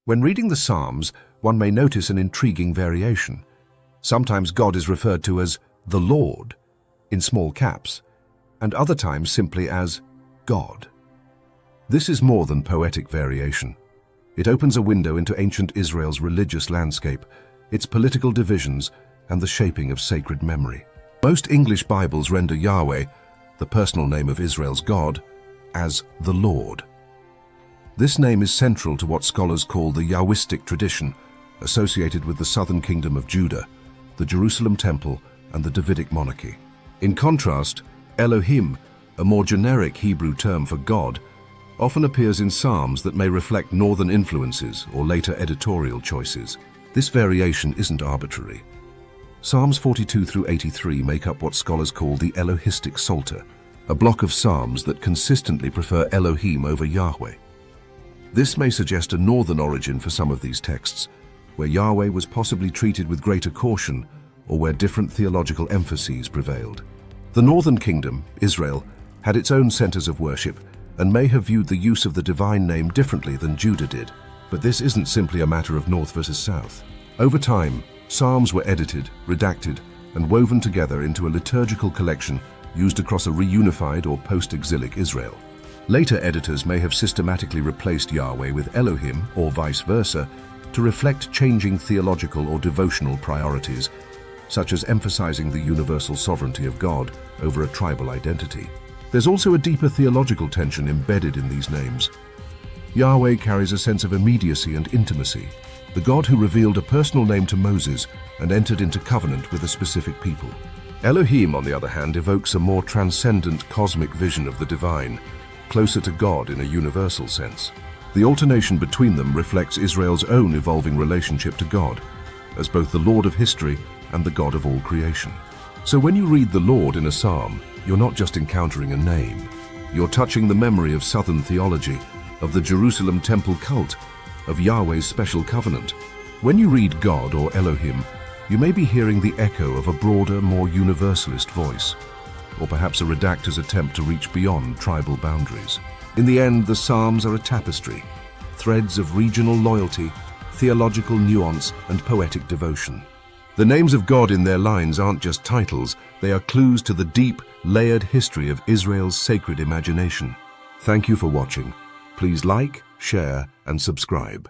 When reading the Psalms, one may notice an intriguing variation. Sometimes God is referred to as the Lord, in small caps, and other times simply as God. This is more than poetic variation. It opens a window into ancient Israel's religious landscape, its political divisions, and the shaping of sacred memory. Most English Bibles render Yahweh, the personal name of Israel's God, as the Lord. This name is central to what scholars call the Yahwistic tradition, associated with the southern kingdom of Judah, the Jerusalem temple, and the Davidic monarchy. In contrast, Elohim, a more generic Hebrew term for God, often appears in psalms that may reflect northern influences or later editorial choices. This variation isn't arbitrary. Psalms 42 through 83 make up what scholars call the Elohistic Psalter, a block of psalms that consistently prefer Elohim over Yahweh. This may suggest a northern origin for some of these texts, where Yahweh was possibly treated with greater caution or where different theological emphases prevailed. The northern kingdom, Israel, had its own centers of worship and may have viewed the use of the divine name differently than Judah did. But this isn't simply a matter of north versus south. Over time, psalms were edited, redacted, and woven together into a liturgical collection used across a reunified or post-exilic Israel. Later editors may have systematically replaced Yahweh with Elohim, or vice versa, to reflect changing theological or devotional priorities, such as emphasizing the universal sovereignty of God over a tribal identity. There's also a deeper theological tension embedded in these names. Yahweh carries a sense of immediacy and intimacy, the God who revealed a personal name to Moses and entered into covenant with a specific people. Elohim, on the other hand, evokes a more transcendent cosmic vision of the divine, closer to God in a universal sense. The alternation between them reflects Israel's own evolving relationship to God, as both the Lord of history and the God of all creation. So when you read the Lord in a psalm, you're not just encountering a name. You're touching the memory of southern theology, of the Jerusalem temple cult, of Yahweh's special covenant. When you read God or Elohim, you may be hearing the echo of a broader, more universalist voice, or perhaps a redactor's attempt to reach beyond tribal boundaries. In the end, the Psalms are a tapestry, threads of regional loyalty, theological nuance, and poetic devotion. The names of God in their lines aren't just titles, they are clues to the deep, layered history of Israel's sacred imagination. Thank you for watching. Please like, share, and subscribe.